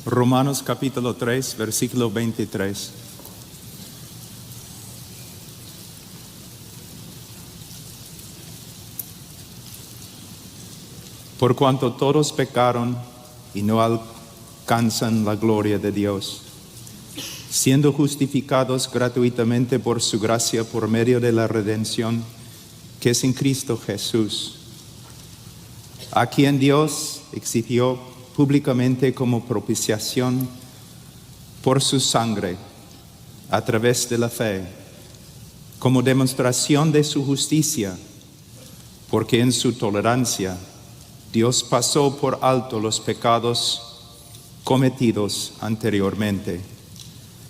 Romanos capítulo 3, versículo 23. Por cuanto todos pecaron y no alcanzan la gloria de Dios, siendo justificados gratuitamente por su gracia por medio de la redención que es en Cristo Jesús, a quien Dios exigió públicamente como propiciación por su sangre a través de la fe, como demostración de su justicia, porque en su tolerancia Dios pasó por alto los pecados cometidos anteriormente,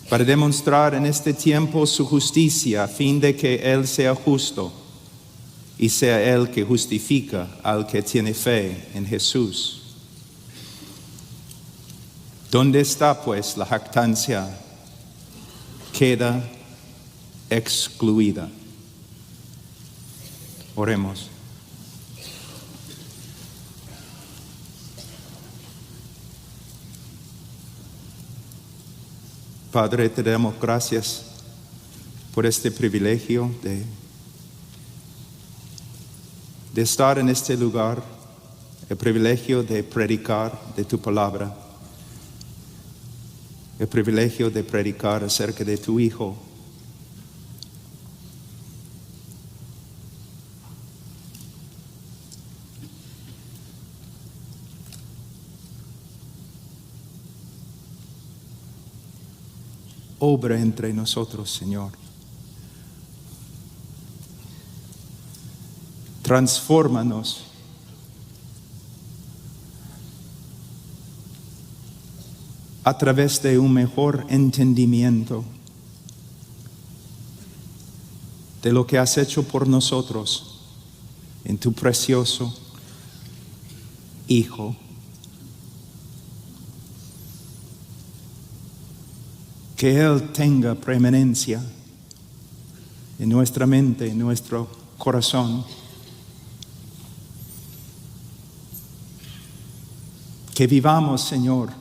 para demostrar en este tiempo su justicia, a fin de que Él sea justo y sea Él que justifica al que tiene fe en Jesús. ¿Dónde está pues la jactancia? Queda excluida. Oremos. Padre, te damos gracias por este privilegio de estar en este lugar, el privilegio de predicar de tu palabra, el privilegio de predicar acerca de tu Hijo. Obra entre nosotros, Señor. Transfórmanos. A través de un mejor entendimiento de lo que has hecho por nosotros en tu precioso Hijo. Que Él tenga preeminencia en nuestra mente, en nuestro corazón. Que vivamos, Señor,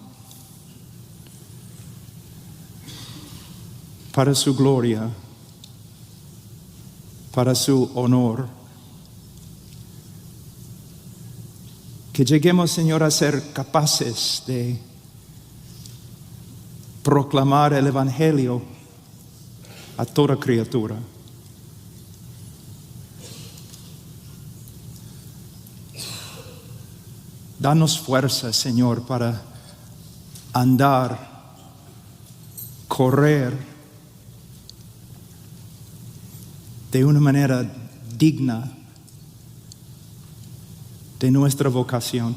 para su gloria, para su honor. Que lleguemos, Señor, a ser capaces de proclamar el Evangelio a toda criatura. Danos fuerza, Señor, para andar, correr de una manera digna de nuestra vocación.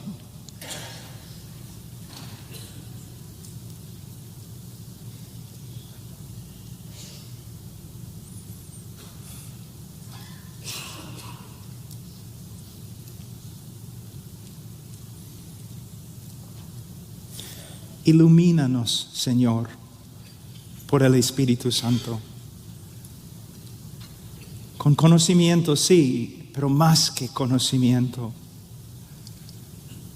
Ilumínanos, Señor, por el Espíritu Santo. Con conocimiento, sí, pero más que conocimiento.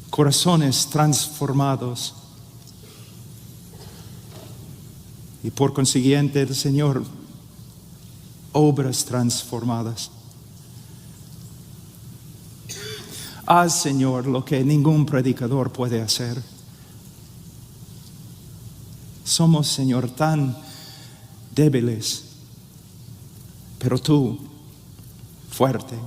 Corazones transformados. Y por consiguiente, el Señor, obras transformadas. Haz, Señor, lo que ningún predicador puede hacer. Somos, Señor, tan débiles, pero tú, fuerte.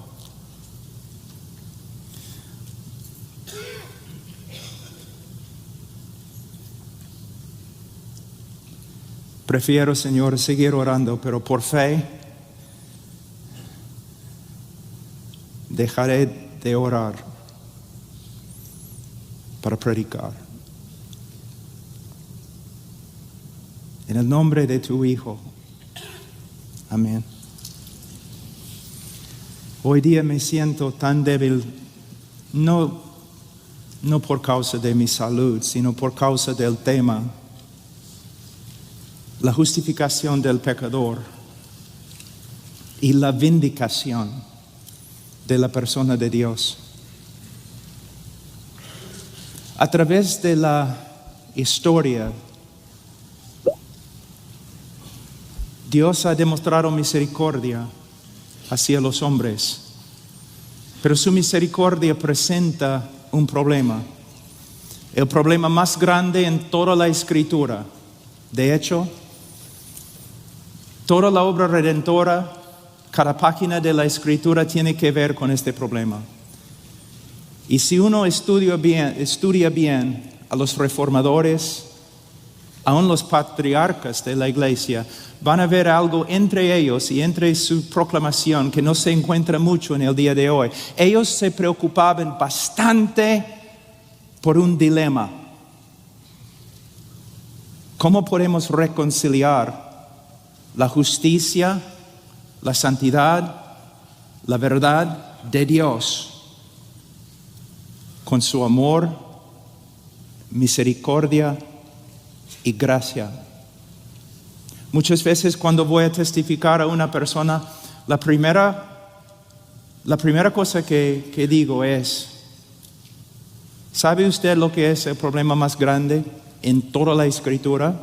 Prefiero, Señor, seguir orando, pero por fe dejaré de orar para predicar. En el nombre de tu Hijo. Amén. Hoy día me siento tan débil, no por causa de mi salud, sino por causa del tema, la justificación del pecador y la vindicación de la persona de Dios. A través de la historia, Dios ha demostrado misericordia hacia los hombres, pero su misericordia presenta un problema, el problema más grande en toda la Escritura. De hecho, toda la obra redentora, cada página de la Escritura tiene que ver con este problema. Y si uno estudia bien a los reformadores, aún los patriarcas de la iglesia, van a ver algo entre ellos y entre su proclamación que no se encuentra mucho en el día de hoy. Ellos se preocupaban bastante por un dilema. ¿Cómo podemos reconciliar la justicia, la santidad, la verdad de Dios con su amor, misericordia y gracia? Muchas veces cuando voy a testificar a una persona, la primera cosa que digo es: ¿sabe usted lo que es el problema más grande en toda la Escritura?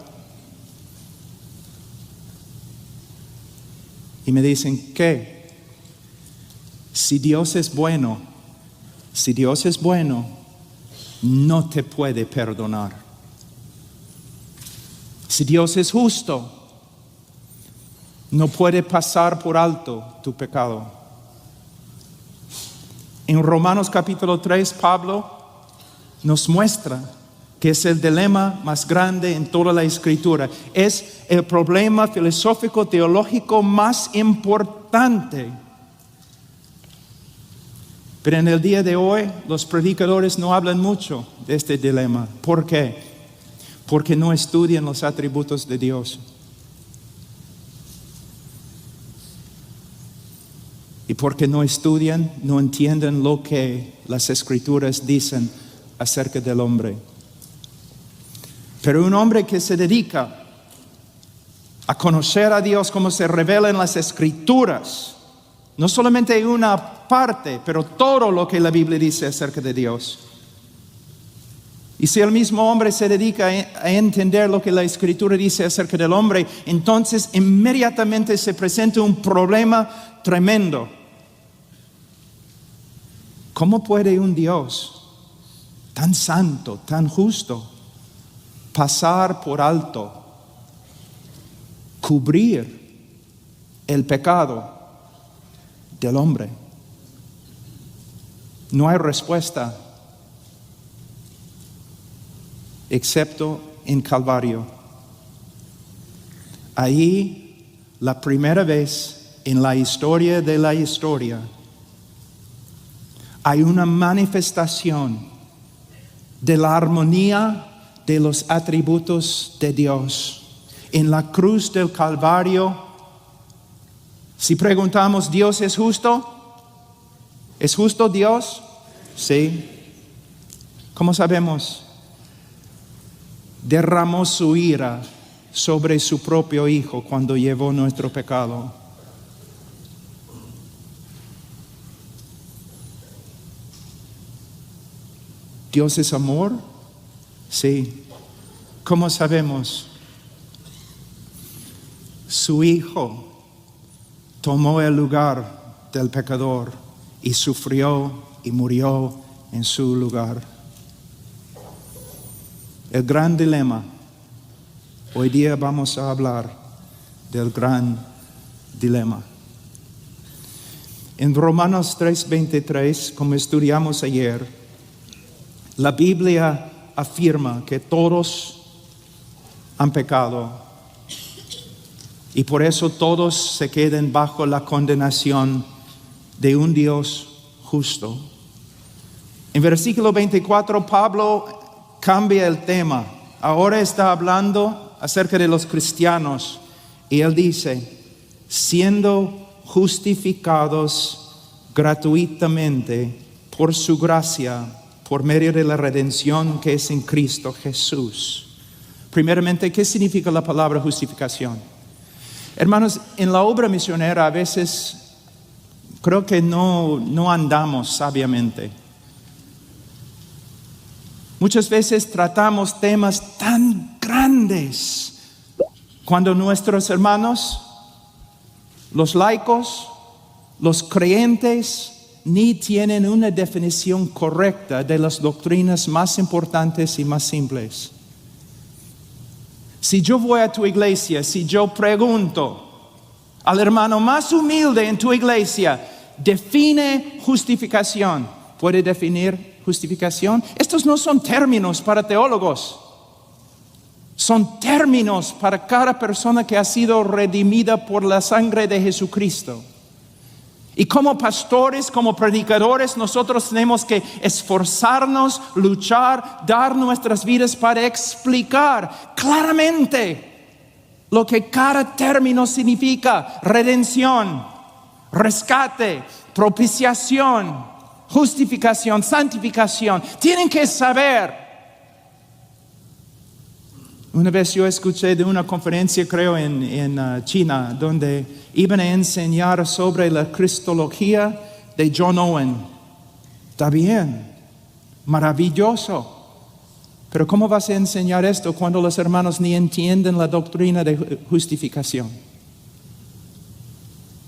Y me dicen, ¿qué? Si Dios es bueno, no te puede perdonar. Si Dios es justo, no puede pasar por alto tu pecado. En Romanos capítulo 3, Pablo nos muestra que es el dilema más grande en toda la Escritura. Es el problema filosófico teológico más importante. Pero en el día de hoy los predicadores no hablan mucho de este dilema. ¿Por qué? Porque no estudian los atributos de Dios. Y porque no estudian, no entienden lo que las Escrituras dicen acerca del hombre. Pero un hombre que se dedica a conocer a Dios como se revela en las Escrituras, no solamente una parte, pero todo lo que la Biblia dice acerca de Dios. Y si el mismo hombre se dedica a entender lo que la Escritura dice acerca del hombre, entonces inmediatamente se presenta un problema tremendo. ¿Cómo puede un Dios tan santo, tan justo, pasar por alto, cubrir el pecado del hombre? No hay respuesta excepto en Calvario. Ahí, la primera vez en la historia de la historia, hay una manifestación de la armonía de los atributos de Dios. En la cruz del Calvario, si preguntamos, ¿Dios es justo? ¿Es justo Dios? Sí. ¿Cómo sabemos? Derramó su ira sobre su propio Hijo cuando llevó nuestro pecado. ¿Dios es amor? Sí. ¿Cómo sabemos? Su Hijo tomó el lugar del pecador y sufrió y murió en su lugar. El gran dilema. Hoy día vamos a hablar del gran dilema. En Romanos 3:23, como estudiamos ayer, la Biblia afirma que todos han pecado y por eso todos se quedan bajo la condenación de un Dios justo. En versículo 24, Pablo cambia el tema. Ahora está hablando acerca de los cristianos y él dice, siendo justificados gratuitamente por su gracia, por medio de la redención que es en Cristo Jesús. Primeramente, ¿qué significa la palabra justificación? Hermanos, en la obra misionera a veces creo que no andamos sabiamente. Muchas veces tratamos temas tan grandes cuando nuestros hermanos, los laicos, los creyentes, ni tienen una definición correcta de las doctrinas más importantes y más simples. Si yo voy a tu iglesia, si yo pregunto al hermano más humilde en tu iglesia, define justificación, ¿puede definir justificación? Estos no son términos para teólogos, son términos para cada persona que ha sido redimida por la sangre de Jesucristo. Y como pastores, como predicadores, nosotros tenemos que esforzarnos, luchar, dar nuestras vidas para explicar claramente lo que cada término significa: redención, rescate, propiciación, justificación, santificación. Tienen que saber. Una vez yo escuché de una conferencia, creo en China, donde iban a enseñar sobre la cristología de John Owen. Está bien, maravilloso. Pero ¿cómo vas a enseñar esto cuando los hermanos ni entienden la doctrina de justificación?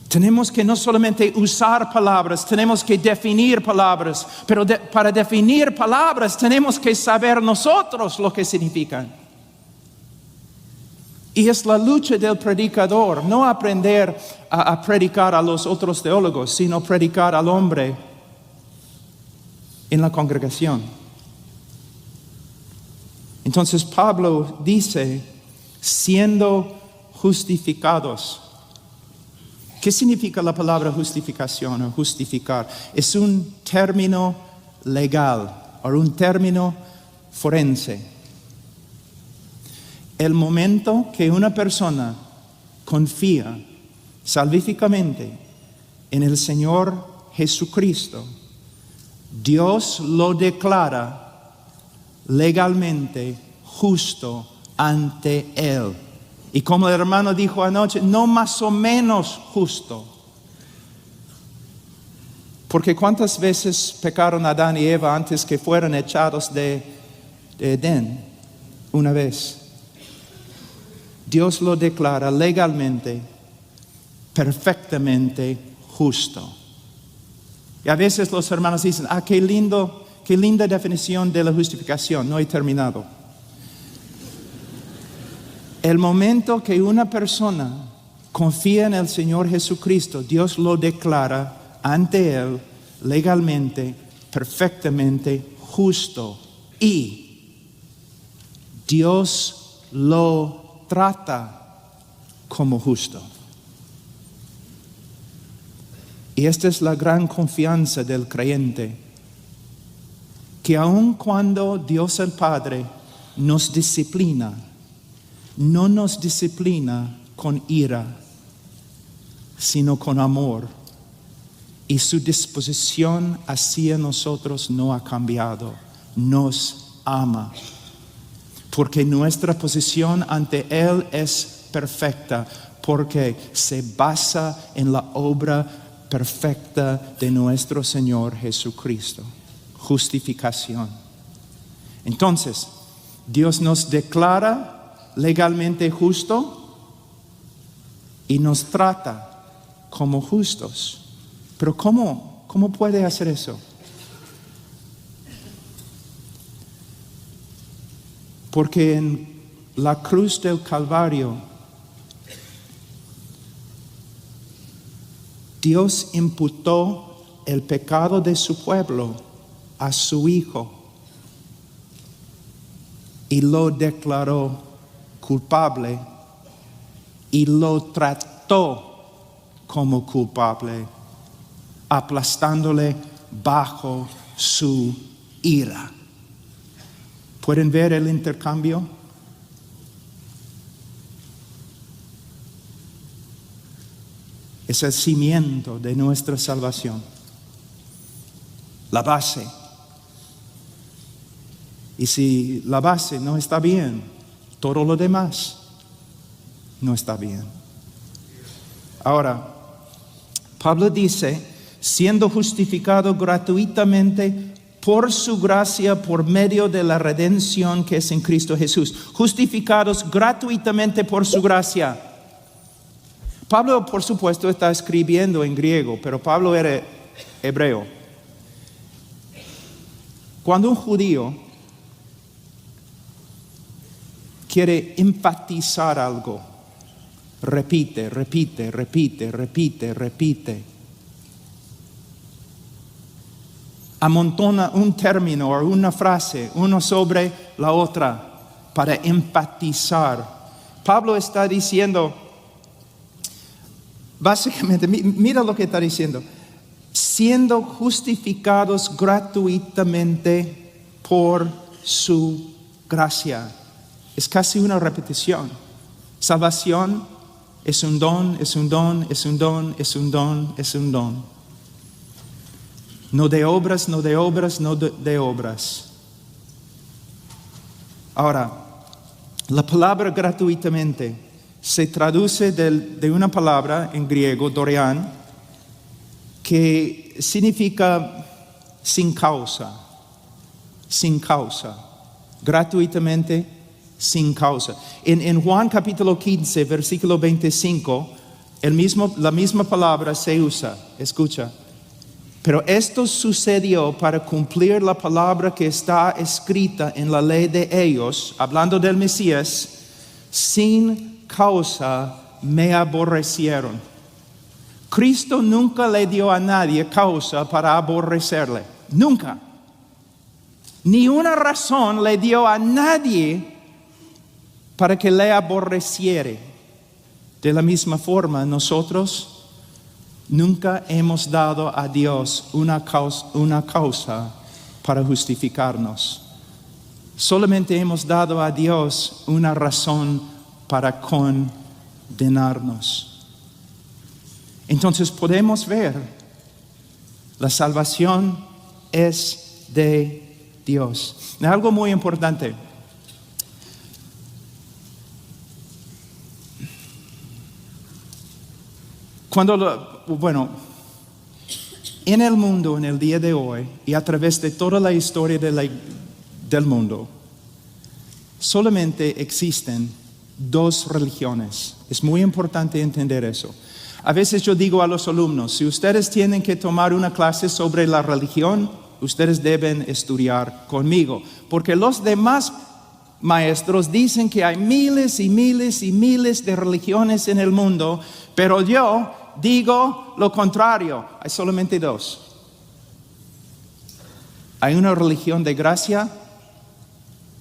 Tenemos que no solamente usar palabras, tenemos que definir palabras. Pero para definir palabras tenemos que saber nosotros lo que significan. Y es la lucha del predicador, no aprender a predicar a los otros teólogos, sino predicar al hombre en la congregación. Entonces Pablo dice, siendo justificados. ¿Qué significa la palabra justificación o justificar? Es un término legal o un término forense. El momento que una persona confía salvíficamente en el Señor Jesucristo, Dios lo declara legalmente justo ante Él. Y como el hermano dijo anoche, no más o menos justo. Porque ¿cuántas veces pecaron Adán y Eva antes que fueran echados de Edén? Una vez. Dios lo declara legalmente, perfectamente justo. Y a veces los hermanos dicen, qué linda definición de la justificación. No he terminado. El momento que una persona confía en el Señor Jesucristo, Dios lo declara ante Él legalmente, perfectamente justo. Y Dios lo trata como justo. Y esta es la gran confianza del creyente, que aun cuando Dios el Padre nos disciplina, no nos disciplina con ira, sino con amor. Y su disposición hacia nosotros no ha cambiado, nos ama. Porque nuestra posición ante Él es perfecta, porque se basa en la obra perfecta de nuestro Señor Jesucristo. Justificación. Entonces, Dios nos declara legalmente justo y nos trata como justos. Pero ¿cómo puede hacer eso? Porque en la cruz del Calvario, Dios imputó el pecado de su pueblo a su Hijo y lo declaró culpable y lo trató como culpable, aplastándole bajo su ira. ¿Pueden ver el intercambio? Es el cimiento de nuestra salvación, la base. Y si la base no está bien, todo lo demás no está bien. Ahora, Pablo dice, siendo justificado gratuitamente por su gracia, por medio de la redención que es en Cristo Jesús. Justificados gratuitamente por su gracia. Pablo, por supuesto, está escribiendo en griego, pero Pablo era hebreo. Cuando un judío quiere enfatizar algo, repite, repite, repite, repite, repite. Amontona un término o una frase, uno sobre la otra, para enfatizar. Pablo está diciendo, básicamente, mira lo que está diciendo, siendo justificados gratuitamente por su gracia. Es casi una repetición. Salvación es un don, es un don, es un don, es un don, es un don. No de obras, no de obras, no de obras. Ahora, la palabra gratuitamente se traduce de una palabra en griego, dorean, que significa sin causa, sin causa, gratuitamente, sin causa. En Juan capítulo 15, versículo 25, la misma palabra se usa, escucha. Pero esto sucedió para cumplir la palabra que está escrita en la ley de ellos, hablando del Mesías, sin causa me aborrecieron. Cristo nunca le dio a nadie causa para aborrecerle, nunca. Ni una razón le dio a nadie para que le aborreciere. De la misma forma, nosotros nunca hemos dado a Dios una causa para justificarnos. Solamente hemos dado a Dios una razón para condenarnos. Entonces podemos ver, la salvación es de Dios. Algo muy importante. En el mundo, en el día de hoy, y a través de toda la historia del mundo, solamente existen dos religiones. Es muy importante entender eso. A veces yo digo a los alumnos, si ustedes tienen que tomar una clase sobre la religión, ustedes deben estudiar conmigo, porque los demás maestros dicen que hay miles y miles y miles de religiones en el mundo, pero yo digo lo contrario, hay solamente dos. Hay una religión de gracia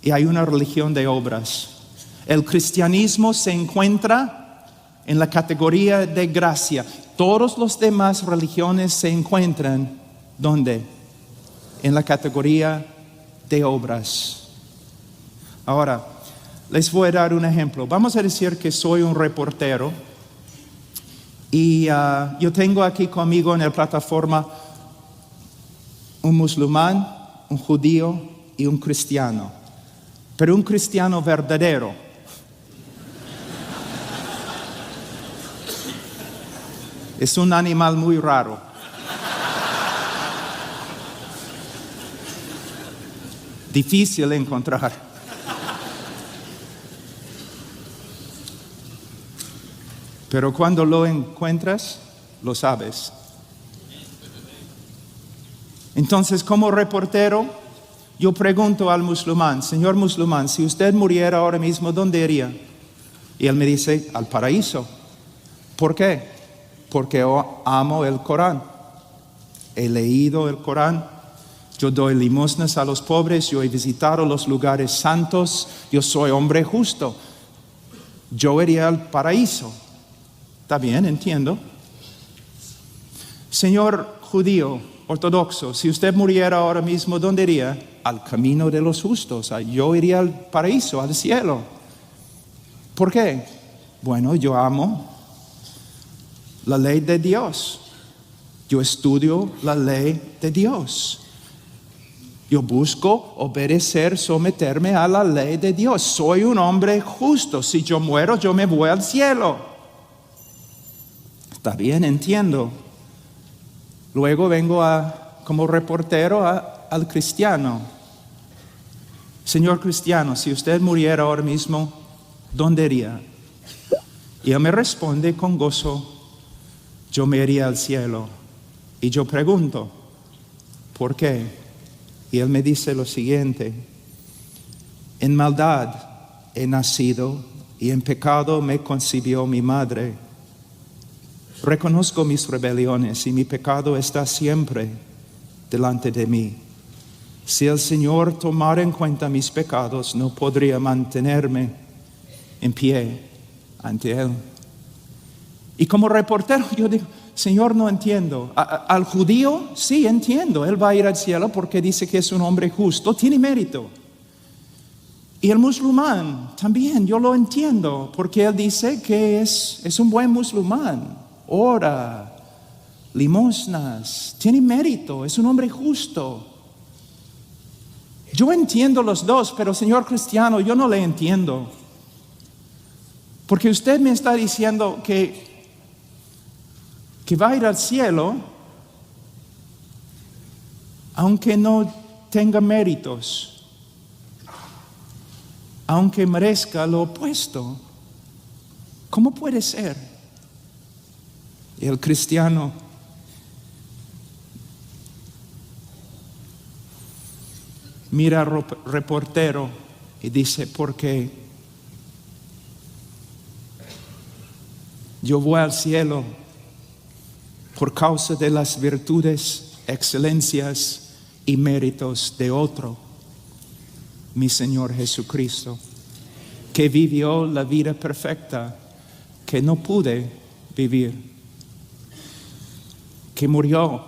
y hay una religión de obras. El cristianismo se encuentra en la categoría de gracia. Todas las demás religiones se encuentran, ¿dónde? En la categoría de obras. Ahora, les voy a dar un ejemplo. Vamos a decir que soy un reportero y yo tengo aquí conmigo en la plataforma un musulmán, un judío y un cristiano. Pero un cristiano verdadero. Es un animal muy raro. Difícil de encontrar. Pero cuando lo encuentras, lo sabes. Entonces, como reportero, yo pregunto al musulmán, señor musulmán, si usted muriera ahora mismo, ¿dónde iría? Y él me dice, al paraíso. ¿Por qué? Porque yo amo el Corán. He leído el Corán. Yo doy limosnas a los pobres. Yo he visitado los lugares santos. Yo soy hombre justo. Yo iría al paraíso. Está bien, entiendo. Señor judío ortodoxo, si usted muriera ahora mismo, ¿dónde iría? Al camino de los justos. Yo iría al paraíso, al cielo. ¿Por qué? Bueno, yo amo la ley de Dios. Yo estudio la ley de Dios. Yo busco obedecer, someterme a la ley de Dios. Soy un hombre justo. Si yo muero, yo me voy al cielo. Está bien, entiendo. Luego vengo como reportero a al cristiano, Señor cristiano, si usted muriera ahora mismo, ¿dónde iría? Y él me responde con gozo, yo me iría al cielo. Y yo pregunto, ¿por qué? Y él me dice lo siguiente, en maldad he nacido y en pecado me concibió mi madre. Reconozco mis rebeliones y mi pecado está siempre delante de mí. Si el Señor tomara en cuenta mis pecados, no podría mantenerme en pie ante Él. Y como reportero yo digo, Señor, no entiendo. Al judío, sí entiendo, él va a ir al cielo porque dice que es un hombre justo, tiene mérito. Y el musulmán también, yo lo entiendo, porque él dice que es un buen musulmán, ora, limosnas, tiene mérito, es un hombre justo. Yo entiendo los dos, pero Señor cristiano, yo no le entiendo. Porque usted me está diciendo que va a ir al cielo, aunque no tenga méritos, aunque merezca lo opuesto. ¿Cómo puede ser? Y el cristiano mira al reportero y dice, porque yo voy al cielo por causa de las virtudes, excelencias y méritos de otro, mi Señor Jesucristo, que vivió la vida perfecta que no pude vivir, que murió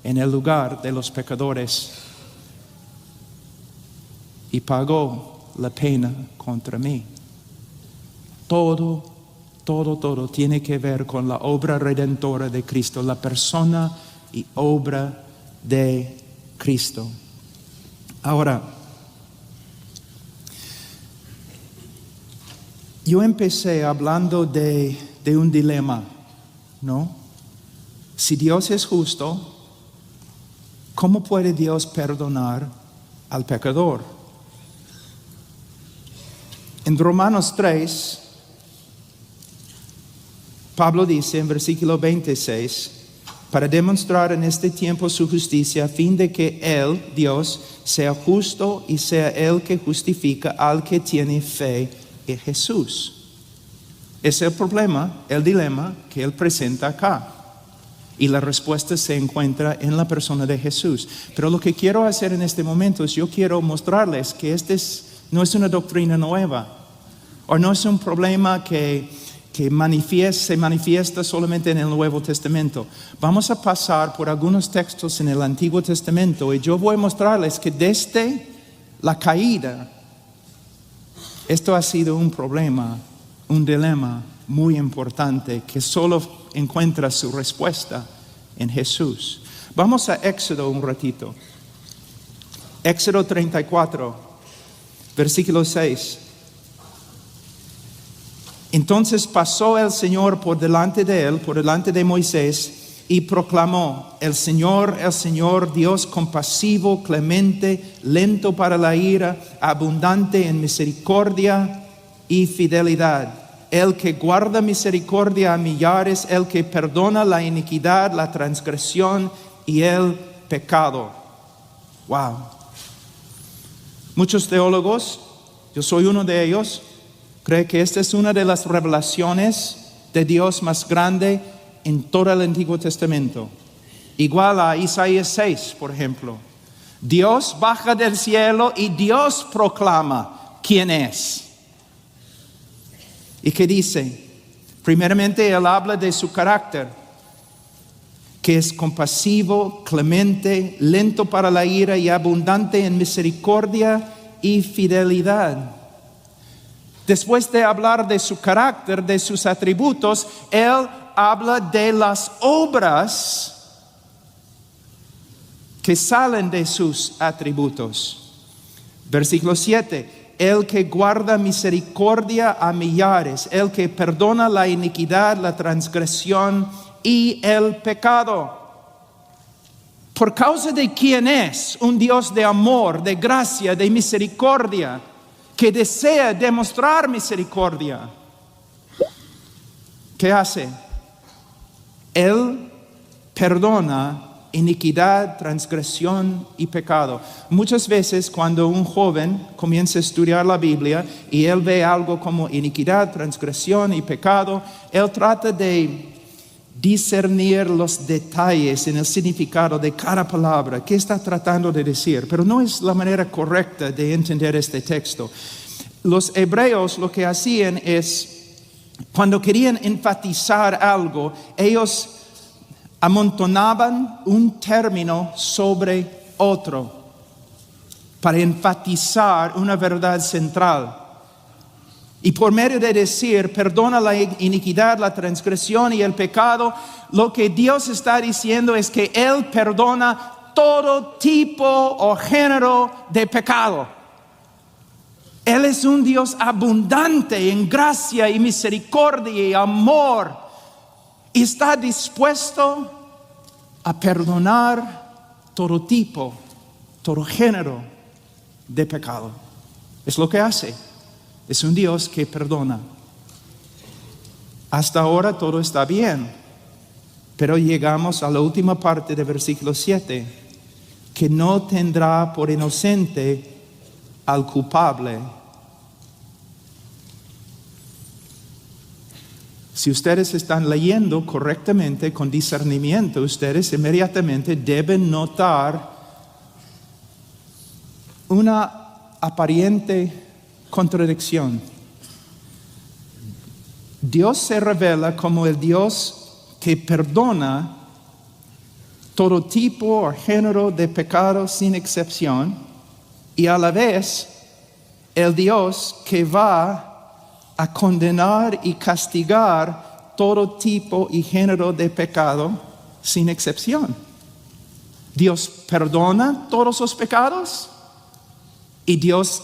en el lugar de los pecadores y pagó la pena contra mí. Todo tiene que ver con la obra redentora de Cristo, la persona y obra de Cristo. Ahora, yo empecé hablando de un dilema, ¿no? Si Dios es justo, ¿cómo puede Dios perdonar al pecador? En Romanos 3, Pablo dice en versículo 26, para demostrar en este tiempo su justicia, a fin de que Él, Dios, sea justo y sea Él que justifica al que tiene fe en Jesús. Ese es el problema, el dilema que Él presenta acá. Y la respuesta se encuentra en la persona de Jesús. Pero lo que quiero hacer en este momento es, yo quiero mostrarles que no es una doctrina nueva, o no es un problema que se manifiesta solamente en el Nuevo Testamento. Vamos a pasar por algunos textos en el Antiguo Testamento y yo voy a mostrarles que desde la caída, esto ha sido un problema, un dilema muy importante que solo encuentra su respuesta en Jesús. Vamos a Éxodo un ratito. Éxodo 34, versículo 6. Entonces pasó el Señor por delante de él, por delante de Moisés, y proclamó: el Señor, Dios compasivo, clemente, lento para la ira, abundante en misericordia y fidelidad. El que guarda misericordia a millares, el que perdona la iniquidad, la transgresión y el pecado. Wow. Muchos teólogos, yo soy uno de ellos, cree que esta es una de las revelaciones de Dios más grande en todo el Antiguo Testamento. Igual a Isaías 6, por ejemplo. Dios baja del cielo y Dios proclama quién es. ¿Y qué dice? Primeramente, Él habla de su carácter, que es compasivo, clemente, lento para la ira y abundante en misericordia y fidelidad. Después de hablar de su carácter, de sus atributos, Él habla de las obras que salen de sus atributos. Versículo 7. El que guarda misericordia a millares, el que perdona la iniquidad, la transgresión y el pecado. por causa de quién es, un Dios de amor, de gracia, de misericordia, que desea demostrar misericordia, ¿qué hace? Él perdona iniquidad, transgresión y pecado. Muchas veces cuando un joven comienza a estudiar la Biblia y él ve algo como iniquidad, transgresión y pecado, él trata de discernir los detalles en el significado de cada palabra, qué está tratando de decir, pero no es la manera correcta de entender este texto. Los hebreos lo que hacían es, cuando querían enfatizar algo, ellos amontonaban un término sobre otro para enfatizar una verdad central. Y por medio de decir, perdona la iniquidad, la transgresión y el pecado, lo que Dios está diciendo es que Él perdona todo tipo o género de pecado. Él es un Dios abundante en gracia y misericordia y amor. Y está dispuesto a perdonar todo tipo, todo género de pecado. Es lo que hace. Es un Dios que perdona. Hasta ahora todo está bien. Pero llegamos a la última parte del versículo 7. Que no tendrá por inocente al culpable. Si ustedes están leyendo correctamente, con discernimiento, ustedes inmediatamente deben notar una aparente contradicción. Dios se revela como el Dios que perdona todo tipo o género de pecado sin excepción, y a la vez el Dios que va a condenar y castigar todo tipo y género de pecado sin excepción. Dios perdona todos los pecados y Dios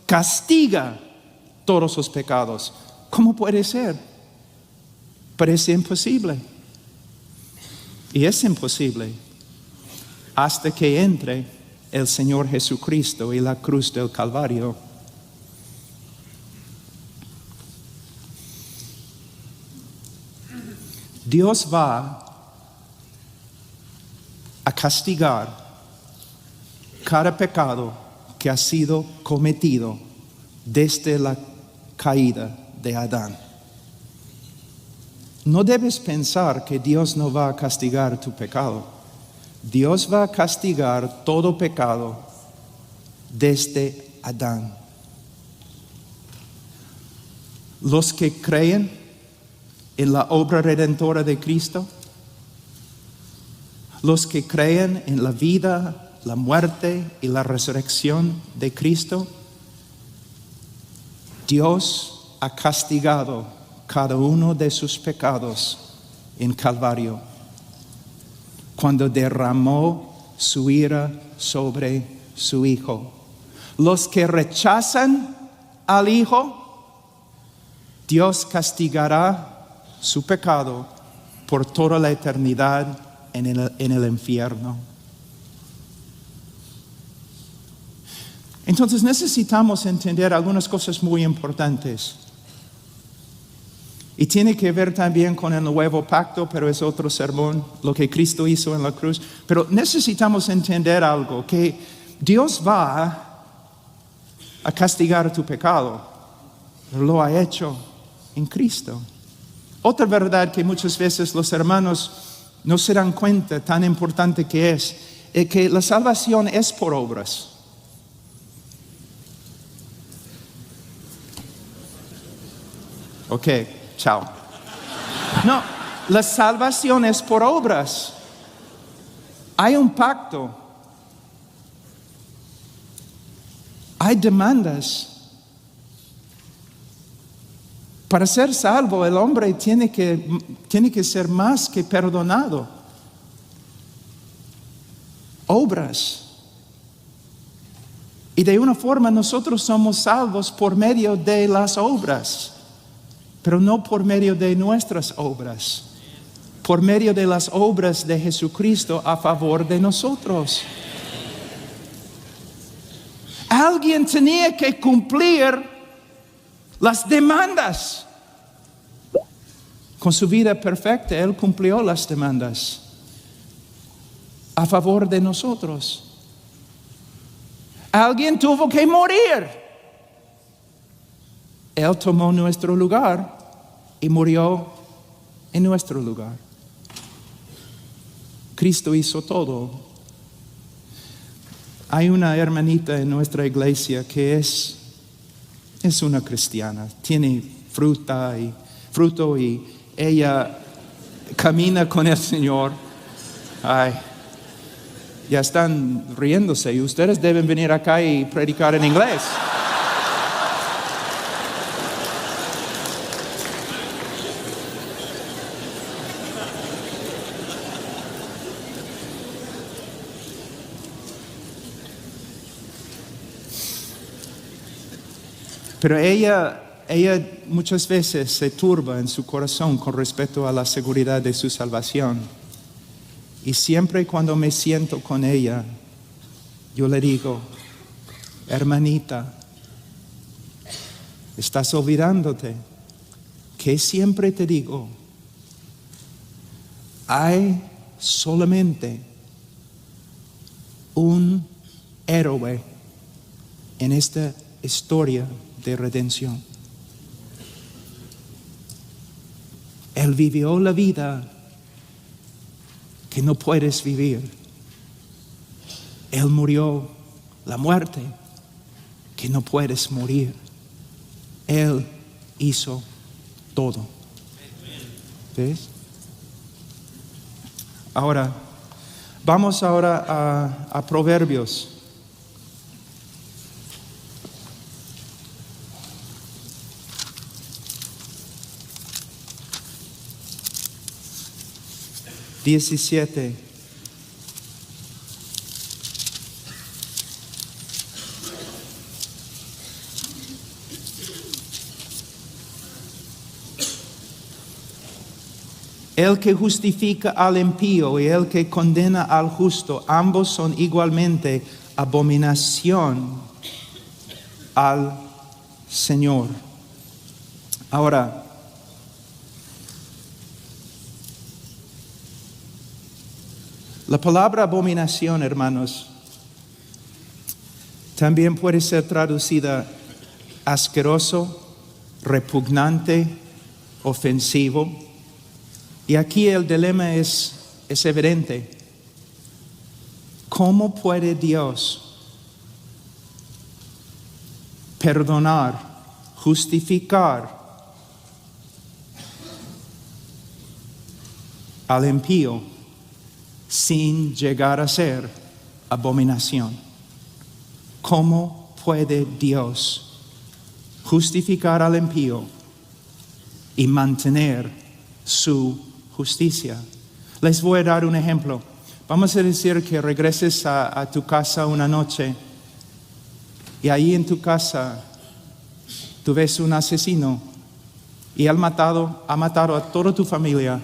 castiga todos los pecados. ¿Cómo puede ser? Parece imposible. Y es imposible hasta que entre el Señor Jesucristo y la cruz del Calvario. Dios va a castigar cada pecado que ha sido cometido desde la caída de Adán. No debes pensar que Dios no va a castigar tu pecado. Dios va a castigar todo pecado desde Adán. Los que creen en la obra redentora de Cristo, los que creen en la vida, la muerte y la resurrección de Cristo, Dios ha castigado cada uno de sus pecados en Calvario, cuando derramó su ira sobre su Hijo. Los que rechazan al Hijo, Dios castigará su pecado por toda la eternidad en el infierno. Entonces necesitamos entender algunas cosas muy importantes. Y tiene que ver también con el nuevo pacto, pero es otro sermón, lo que Cristo hizo en la cruz. Pero necesitamos entender algo, que Dios va a castigar tu pecado, pero lo ha hecho en Cristo. Otra verdad que muchas veces los hermanos no se dan cuenta, tan importante que es que la salvación es por obras. Ok, chao. No, la salvación es por obras. Hay un pacto. Hay demandas. Para ser salvo, el hombre tiene que ser más que perdonado. Obras. Y de una forma nosotros somos salvos por medio de las obras, pero no por medio de nuestras obras. por medio de las obras de Jesucristo a favor de nosotros. Alguien tenía que cumplir las demandas. Con su vida perfecta, Él cumplió las demandas a favor de nosotros. Alguien tuvo que morir. Él tomó nuestro lugar y murió en nuestro lugar. Cristo hizo todo. Hay una hermanita en nuestra iglesia que es una cristiana. Tiene fruto y ella camina con el Señor. Ay, ya están riéndose y ustedes deben venir acá y predicar en inglés. Pero ella muchas veces se turba en su corazón con respecto a la seguridad de su salvación. Y siempre cuando me siento con ella, yo le digo, hermanita, estás olvidándote que siempre te digo, hay solamente un héroe en esta historia de redención. Él vivió la vida que no puedes vivir. Él murió la muerte que no puedes morir. Él hizo todo. ¿Ves? Ahora, vamos a Proverbios. XVII. El que justifica al impío y el que condena al justo, ambos son igualmente abominación al Señor. Ahora, la palabra abominación, hermanos, también puede ser traducida asqueroso, repugnante, ofensivo. Y aquí el dilema es evidente. ¿Cómo puede Dios perdonar, justificar al impío sin llegar a ser abominación? ¿Cómo puede Dios justificar al impío y mantener su justicia? Les voy a dar un ejemplo. Vamos a decir que regreses a tu casa una noche y ahí en tu casa tú ves un asesino y ha matado a toda tu familia.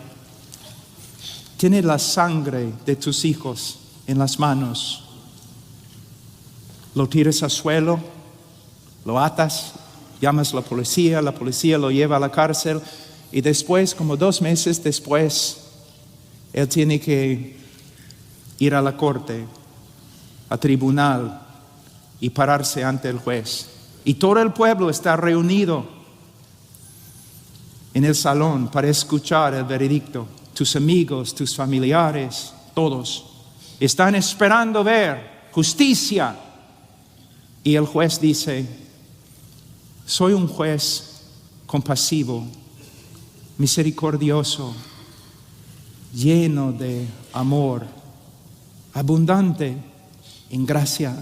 Tiene la sangre de tus hijos en las manos. Lo tiras al suelo, lo atas, llamas a la policía lo lleva a la cárcel y después, como 2 meses después, él tiene que ir a la corte, a tribunal y pararse ante el juez. Y todo el pueblo está reunido en el salón para escuchar el veredicto. Tus amigos, tus familiares, todos están esperando ver justicia. Y el juez dice, soy un juez compasivo, misericordioso, lleno de amor, abundante en gracia.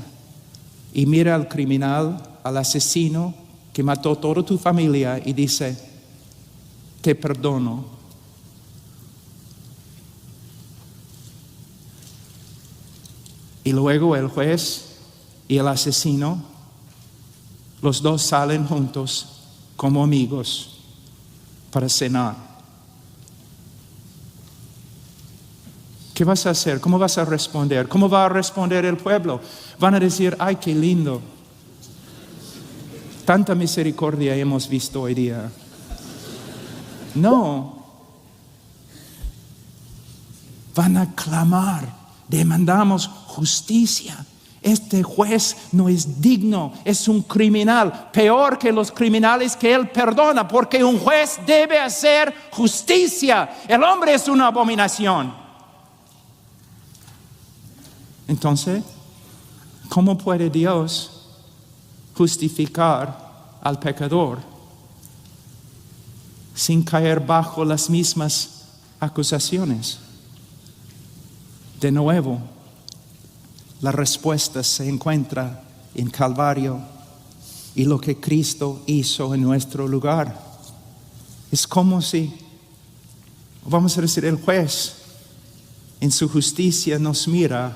Y mira al criminal, al asesino que mató toda tu familia y dice, te perdono. Y luego el juez y el asesino, los dos salen juntos como amigos para cenar. ¿Qué vas a hacer? ¿Cómo vas a responder? ¿Cómo va a responder el pueblo? Van a decir, ay, qué lindo. Tanta misericordia hemos visto hoy día. No. Van a clamar, demandamos justicia. Este juez no es digno, es un criminal, peor que los criminales que él perdona, porque un juez debe hacer justicia. El hombre es una abominación. Entonces, ¿cómo puede Dios justificar al pecador sin caer bajo las mismas acusaciones? De nuevo, la respuesta se encuentra en Calvario y lo que Cristo hizo en nuestro lugar. Es como si, vamos a decir, el juez en su justicia nos mira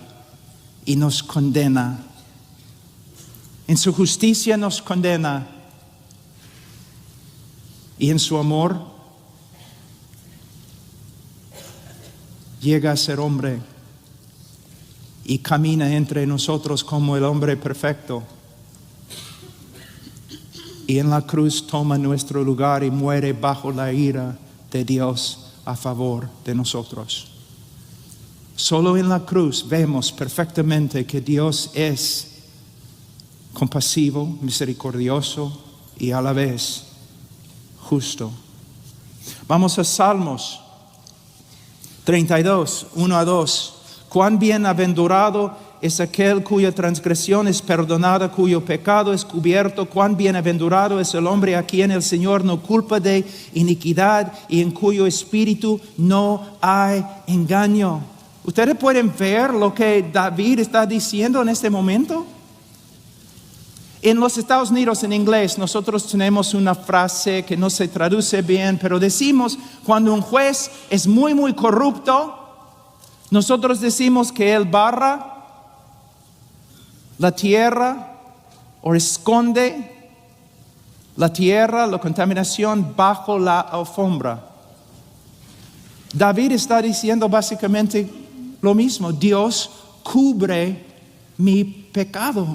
y nos condena. En su justicia nos condena y en su amor llega a ser hombre y camina entre nosotros como el hombre perfecto. Y en la cruz toma nuestro lugar y muere bajo la ira de Dios a favor de nosotros. Solo en la cruz vemos perfectamente que Dios es compasivo, misericordioso y a la vez justo. Vamos a Salmos 32, 1-2. Cuán bienaventurado es aquel cuya transgresión es perdonada, cuyo pecado es cubierto. Cuán bienaventurado es el hombre a quien el Señor no culpa de iniquidad y en cuyo espíritu no hay engaño. ¿Ustedes pueden ver lo que David está diciendo en este momento? En los Estados Unidos, en inglés, nosotros tenemos una frase que no se traduce bien, pero decimos, cuando un juez es muy, muy corrupto, nosotros decimos que él barra la tierra o esconde la tierra, la contaminación bajo la alfombra. David está diciendo básicamente lo mismo. Dios cubre mi pecado.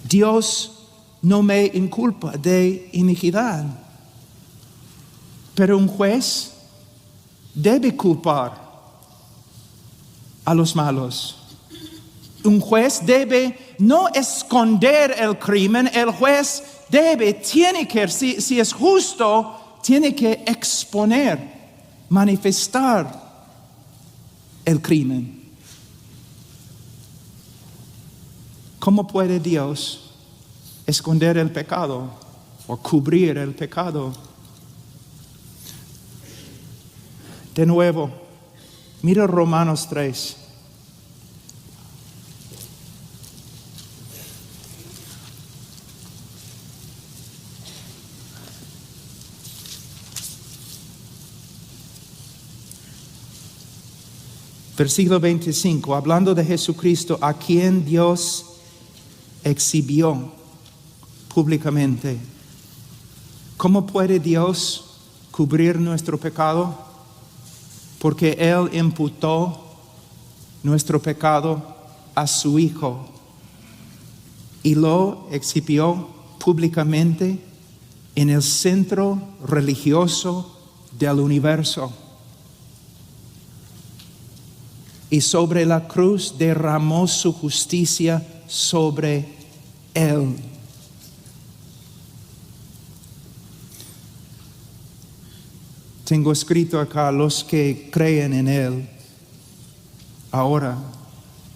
Dios no me inculpa de iniquidad. Pero un juez debe culpar a los malos. Un juez debe no esconder el crimen. El juez tiene que, si es justo, tiene que exponer, manifestar el crimen. ¿Cómo puede Dios esconder el pecado o cubrir el pecado? De nuevo, mira Romanos 3. Versículo 25, hablando de Jesucristo, a quien Dios exhibió públicamente. ¿Cómo puede Dios cubrir nuestro pecado? Porque Él imputó nuestro pecado a su Hijo y lo exhibió públicamente en el centro religioso del universo. Y sobre la cruz derramó su justicia sobre Él. Tengo escrito acá, los que creen en Él ahora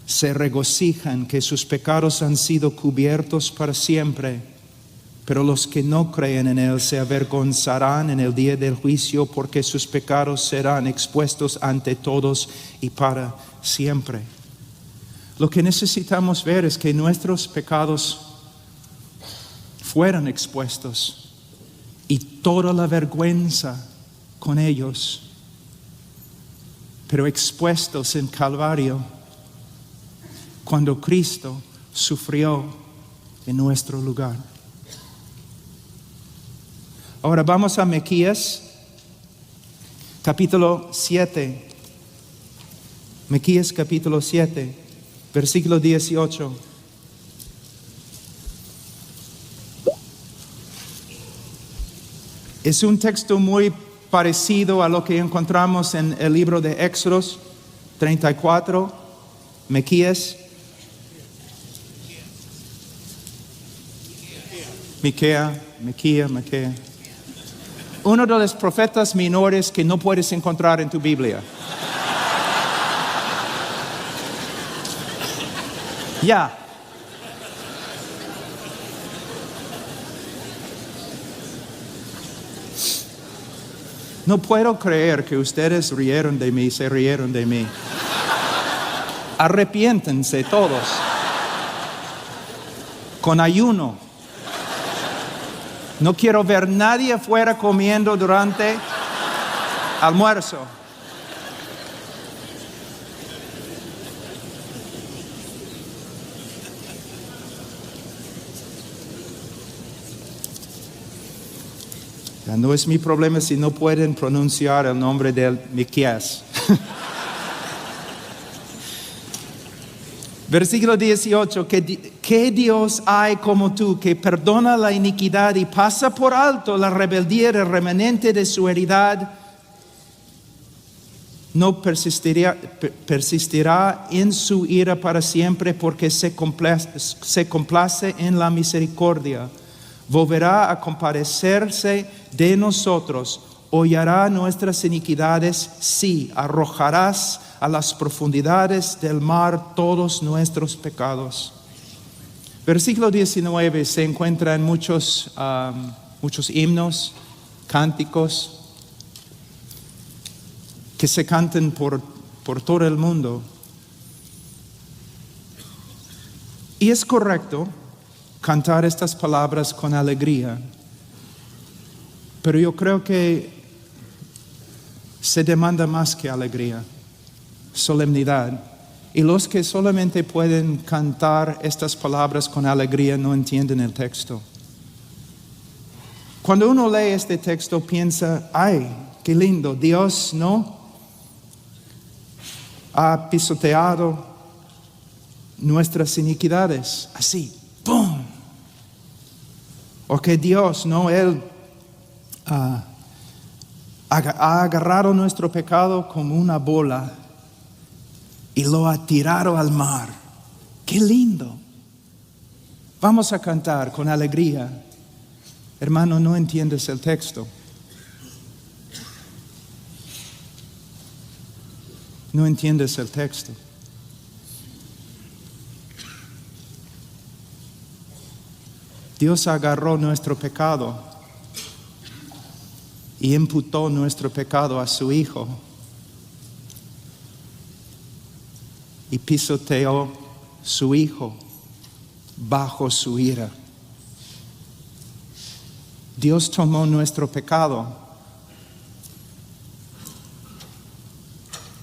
se regocijan que sus pecados han sido cubiertos para siempre, pero los que no creen en Él se avergonzarán en el día del juicio, porque sus pecados serán expuestos ante todos y para siempre. Lo que necesitamos ver es que nuestros pecados fueran expuestos y toda la vergüenza con ellos, pero expuestos en Calvario cuando Cristo sufrió en nuestro lugar. Ahora vamos a Miqueas, capítulo 7. Miqueas capítulo 7, versículo 18. Es un texto muy parecido a lo que encontramos en el libro de Éxodos 34, Miqueas. Miquea. Uno de los profetas menores que no puedes encontrar en tu Biblia. Ya. No puedo creer que ustedes se rieron de mí. Arrepiéntense todos. Con ayuno. No quiero ver nadie afuera comiendo durante almuerzo. Ya no es mi problema si no pueden pronunciar el nombre de Miqueas. Versículo 18, ¿qué Dios hay como tú que perdona la iniquidad y pasa por alto la rebeldía del remanente de su heredad? No persistirá en su ira para siempre, porque se complace en la misericordia. Volverá a compadecerse de nosotros, hollará nuestras iniquidades, sí, arrojarás a las profundidades del mar todos nuestros pecados. Versículo 19 se encuentra en muchos himnos, cánticos que se cantan por todo el mundo. Y es correcto cantar estas palabras con alegría, pero yo creo que se demanda más que alegría, solemnidad. Y los que solamente pueden cantar estas palabras con alegría no entienden el texto. Cuando uno lee este texto piensa, ay, qué lindo, Dios no ha pisoteado nuestras iniquidades, así, ¡pum! O que Dios, no, Él ha agarrado nuestro pecado como una bola y lo ha tirado al mar. ¡Qué lindo! Vamos a cantar con alegría. Hermano, no entiendes el texto. No entiendes el texto. Dios agarró nuestro pecado y imputó nuestro pecado a su Hijo y pisoteó su Hijo bajo su ira. Dios tomó nuestro pecado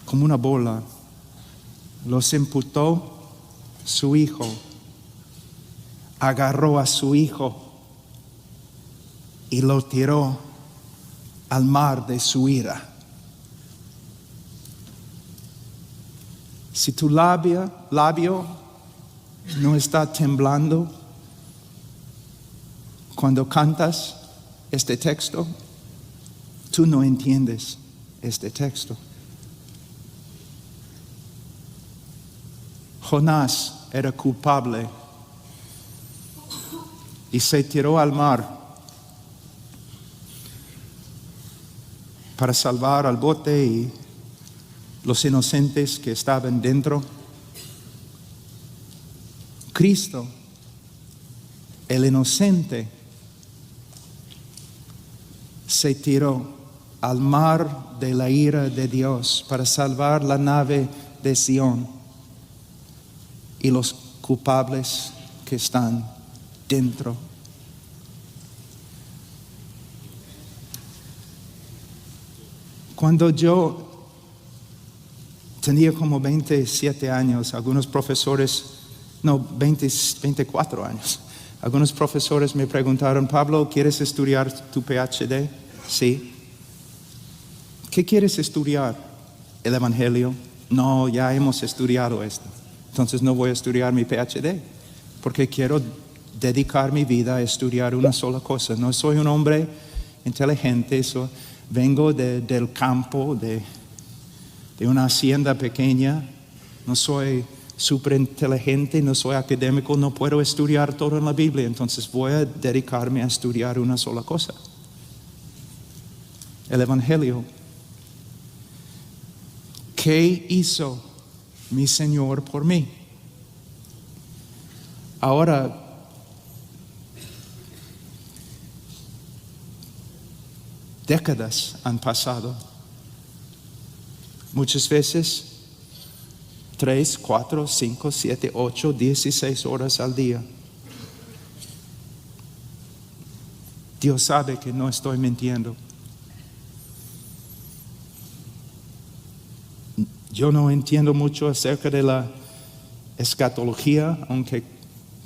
como una bola, los imputó su Hijo, agarró a su Hijo y lo tiró al mar de su ira. Si tu labio no está temblando cuando cantas este texto, tú no entiendes este texto. Jonás era culpable y se tiró al mar para salvar al bote y los inocentes que estaban dentro. Cristo, el inocente, se tiró al mar de la ira de Dios para salvar la nave de Sión y los culpables que están dentro. Cuando yo tenía como 27 años, algunos profesores, 24 años, Algunos profesores me preguntaron, Pablo, ¿quieres estudiar tu PhD? Sí. ¿Qué quieres estudiar? ¿El Evangelio? No, ya hemos estudiado esto. Entonces no voy a estudiar mi PhD, porque quiero dedicar mi vida a estudiar una sola cosa. No soy un hombre inteligente, vengo del campo, de una hacienda pequeña. No soy súper inteligente, no soy académico, no puedo estudiar todo en la Biblia. Entonces voy a dedicarme a estudiar una sola cosa. El Evangelio. ¿Qué hizo mi Señor por mí? Ahora, décadas han pasado. Muchas veces 3, 4, 5, 7, 8, 16 horas al día. Dios sabe que no estoy mintiendo. Yo no entiendo mucho acerca de la escatología, aunque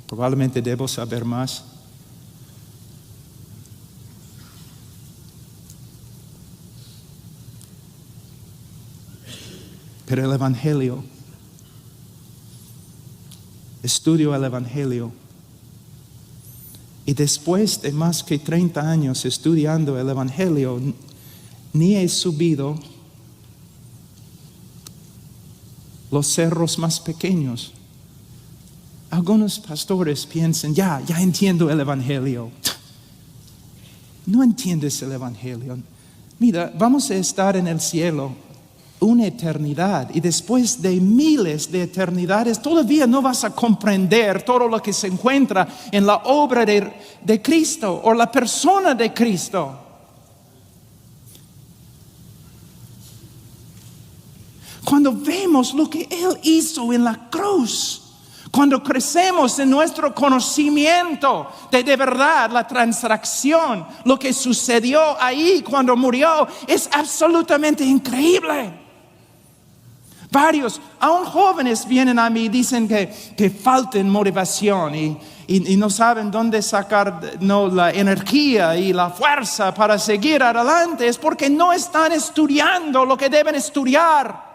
probablemente debo saber más. Pero el Evangelio, estudio el Evangelio, y después de más que 30 años estudiando el Evangelio, ni he subido los cerros más pequeños. Algunos pastores piensan, ya entiendo el Evangelio. No entiendes el Evangelio. Mira, vamos a estar en el cielo una eternidad, y después de miles de eternidades todavía no vas a comprender todo lo que se encuentra en la obra de Cristo o la persona de Cristo. Cuando vemos lo que Él hizo en la cruz, cuando crecemos en nuestro conocimiento de verdad, la transacción, lo que sucedió ahí cuando murió, es absolutamente increíble. Varios, aún jóvenes, vienen a mí y dicen que falta motivación y no saben dónde sacar la energía y la fuerza para seguir adelante. Es porque no están estudiando lo que deben estudiar.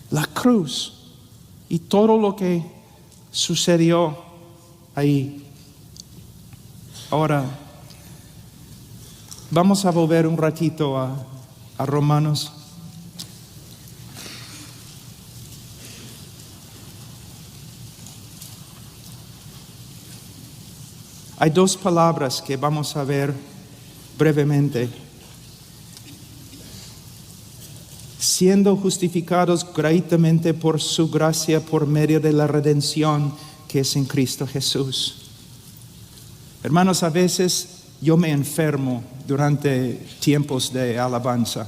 La cruz y todo lo que sucedió ahí. Ahora, vamos a volver un ratito a Romanos. Hay dos palabras que vamos a ver brevemente. Siendo justificados gratuitamente por su gracia por medio de la redención que es en Cristo Jesús. Hermanos, a veces yo me enfermo durante tiempos de alabanza.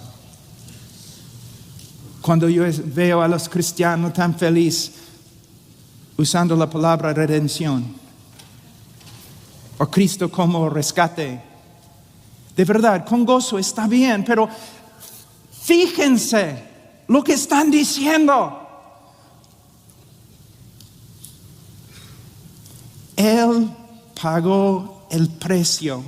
Cuando yo veo a los cristianos tan felices usando la palabra redención o Cristo como rescate, de verdad, con gozo está bien, pero fíjense lo que están diciendo. Él pagó el precio.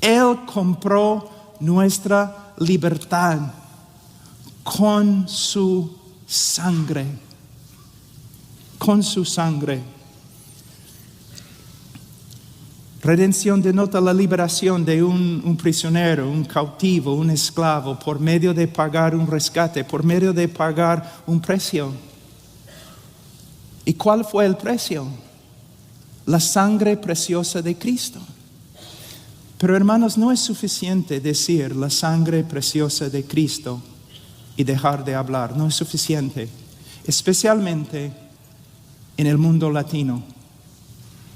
Él compró nuestra libertad con su sangre. Con su sangre. Redención denota la liberación de un prisionero, un cautivo, un esclavo, por medio de pagar un rescate, por medio de pagar un precio. ¿Y cuál fue el precio? La sangre preciosa de Cristo. Pero hermanos, no es suficiente decir la sangre preciosa de Cristo y dejar de hablar. No es suficiente, especialmente en el mundo latino.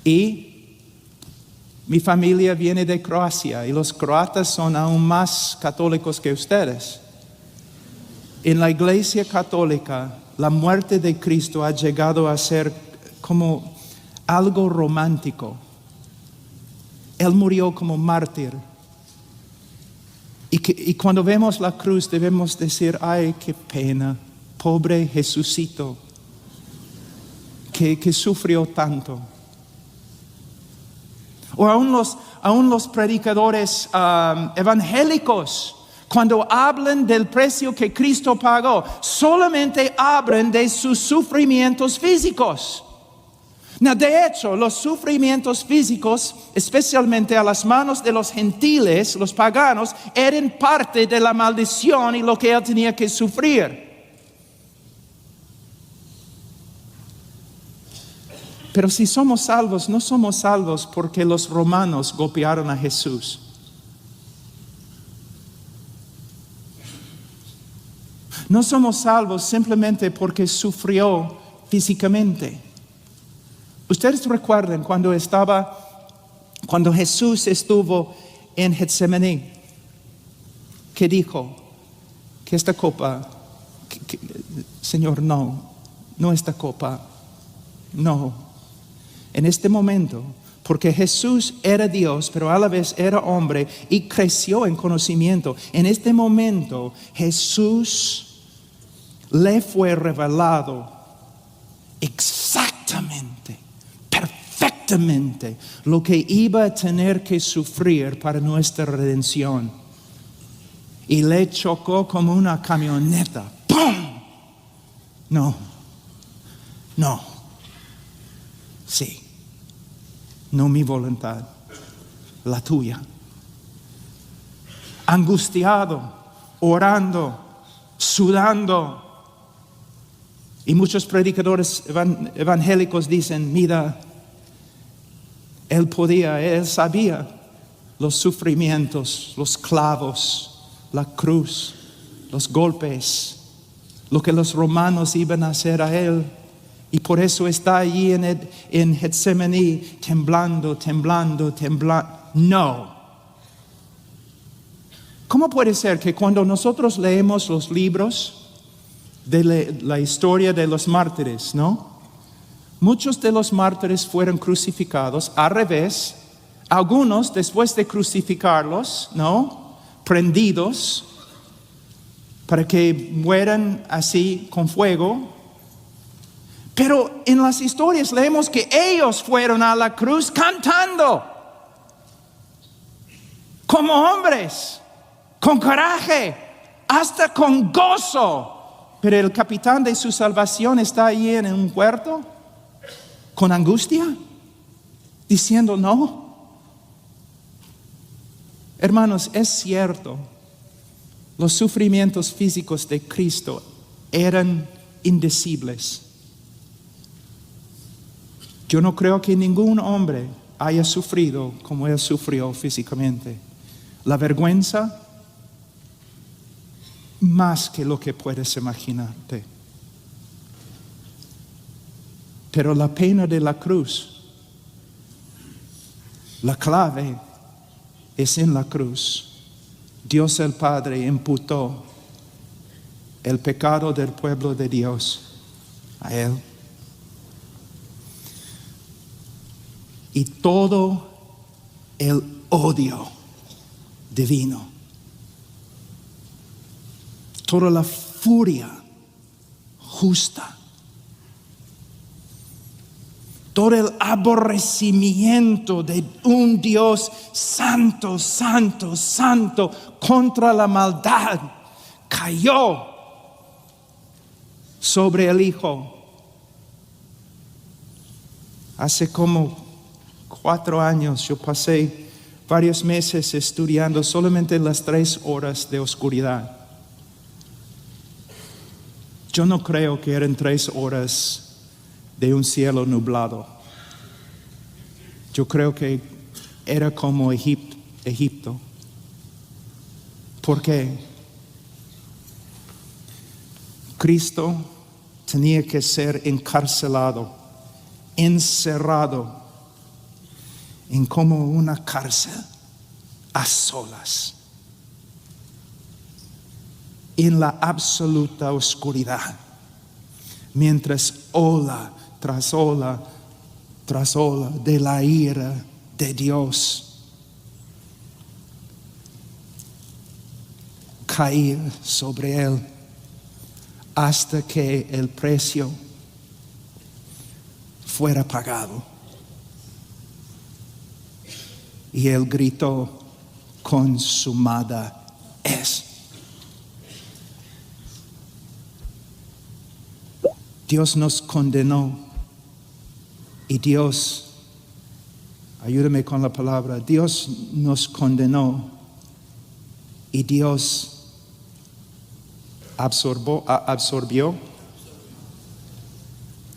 Y mi familia viene de Croacia y los croatas son aún más católicos que ustedes. En la Iglesia Católica, la muerte de Cristo ha llegado a ser como algo romántico. Él murió como mártir. Y cuando vemos la cruz debemos decir, ay, qué pena, pobre Jesucito, que sufrió tanto. O aún los predicadores evangélicos, cuando hablan del precio que Cristo pagó, solamente hablan de sus sufrimientos físicos. No, de hecho, los sufrimientos físicos, especialmente a las manos de los gentiles, los paganos, eran parte de la maldición y lo que él tenía que sufrir. Pero si somos salvos, no somos salvos porque los romanos golpearon a Jesús. No somos salvos simplemente porque sufrió físicamente. Ustedes recuerdan cuando Jesús estuvo en Getsemaní, que dijo que esta copa, Señor, no esta copa, no. En este momento, porque Jesús era Dios, pero a la vez era hombre y creció en conocimiento. En este momento, Jesús le fue revelado exactamente, perfectamente, lo que iba a tener que sufrir para nuestra redención. Y le chocó como una camioneta. ¡Pum! No. Sí. No mi voluntad, la tuya. Angustiado, orando, sudando. Y muchos predicadores evangélicos dicen, mira, él sabía los sufrimientos, los clavos, la cruz, los golpes, lo que los romanos iban a hacer a él. Y por eso está allí en Getsemaní, temblando. No. ¿Cómo puede ser que cuando nosotros leemos los libros de la historia de los mártires, ¿no? Muchos de los mártires fueron crucificados al revés. Algunos, después de crucificarlos, ¿no? Prendidos para que mueran así con fuego. Pero en las historias leemos que ellos fueron a la cruz cantando, como hombres, con coraje, hasta con gozo. Pero el capitán de su salvación está allí en un huerto, con angustia, diciendo no. Hermanos, es cierto, los sufrimientos físicos de Cristo eran indecibles. Yo no creo que ningún hombre haya sufrido como él sufrió físicamente. La vergüenza, más que lo que puedes imaginarte. Pero la pena de la cruz, la clave es en la cruz. Dios el Padre imputó el pecado del pueblo de Dios a él. Y todo el odio divino, toda la furia justa, todo el aborrecimiento de un Dios santo contra la maldad cayó sobre el Hijo. Hace como 4 años yo pasé varios meses estudiando solamente las 3 horas de oscuridad. Yo no creo que eran 3 horas de un cielo nublado. Yo creo que era como Egipto. ¿Por qué? Cristo tenía que ser encarcelado, encerrado en como una cárcel a solas, en la absoluta oscuridad, mientras ola tras ola de la ira de Dios caer sobre él hasta que el precio fuera pagado. Y él gritó: consumada es. Dios nos condenó y Dios, ayúdame con la palabra, Dios nos condenó y Dios absorbió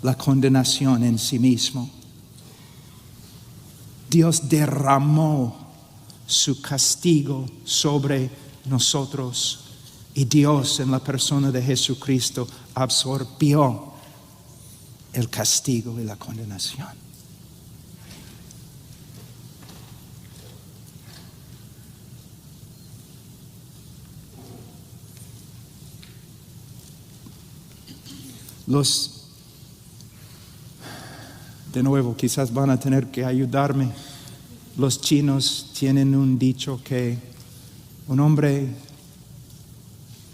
la condenación en sí mismo. Dios derramó su castigo sobre nosotros y Dios, en la persona de Jesucristo, absorbió el castigo y la condenación. De nuevo, quizás van a tener que ayudarme. Los chinos tienen un dicho que un hombre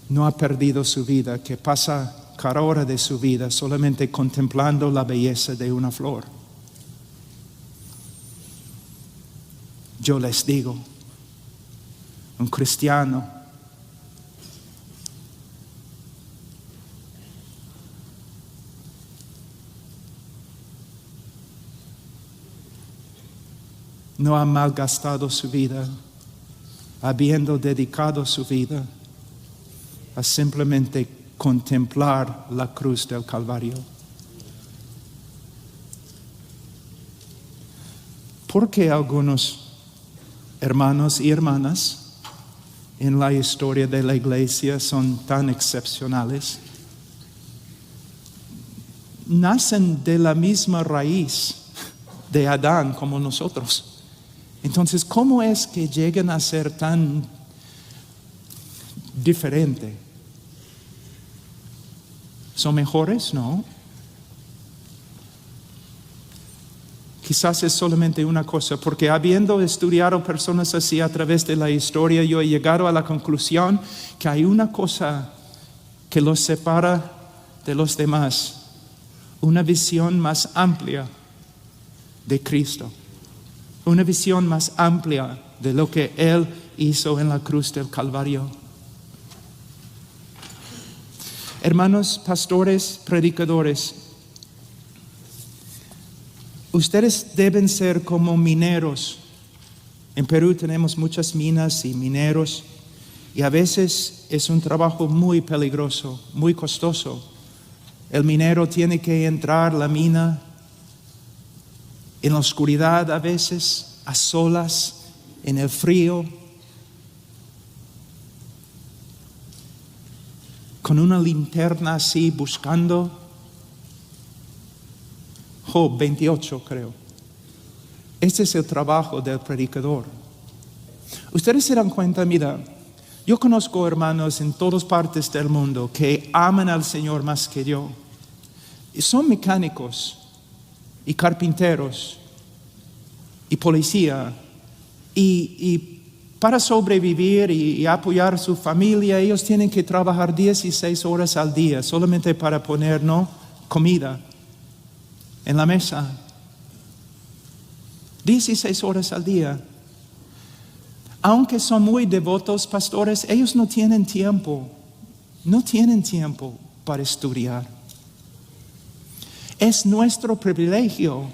no ha perdido su vida, que pasa cada hora de su vida solamente contemplando la belleza de una flor. Yo les digo, un cristiano no ha malgastado su vida, habiendo dedicado su vida a simplemente contemplar la cruz del Calvario. ¿Por qué algunos hermanos y hermanas en la historia de la iglesia son tan excepcionales? Nacen de la misma raíz de Adán como nosotros. Entonces, ¿cómo es que llegan a ser tan diferentes? ¿Son mejores? No. Quizás es solamente una cosa, porque habiendo estudiado personas así a través de la historia, yo he llegado a la conclusión que hay una cosa que los separa de los demás: una visión más amplia de Cristo, una visión más amplia de lo que Él hizo en la cruz del Calvario. Hermanos, pastores, predicadores, ustedes deben ser como mineros. En Perú tenemos muchas minas y mineros, y a veces es un trabajo muy peligroso, muy costoso. El minero tiene que entrar a la mina en la oscuridad, a veces a solas, en el frío, con una linterna así, buscando. Job 28, creo. Este es el trabajo del predicador. Ustedes se dan cuenta, mira, yo conozco hermanos en todas partes del mundo que aman al Señor más que yo. Y son mecánicos y carpinteros y policía, y para sobrevivir y apoyar a su familia, ellos tienen que trabajar 16 horas al día solamente para poner comida en la mesa. 16 horas al día. Aunque son muy devotos pastores, ellos no tienen tiempo para estudiar. Es nuestro privilegio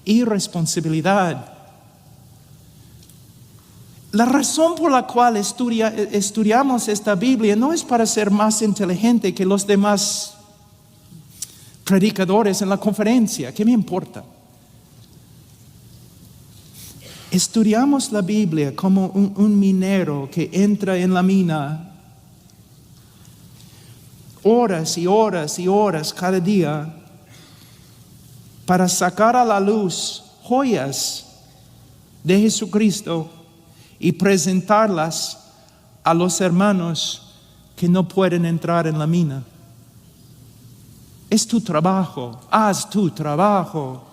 y responsabilidad. La razón por la cual estudiamos esta Biblia no es para ser más inteligente que los demás predicadores en la conferencia. ¿Qué me importa? Estudiamos la Biblia como un minero que entra en la mina horas y horas y horas cada día para sacar a la luz joyas de Jesucristo y presentarlas a los hermanos que no pueden entrar en la mina. Es tu trabajo, haz tu trabajo.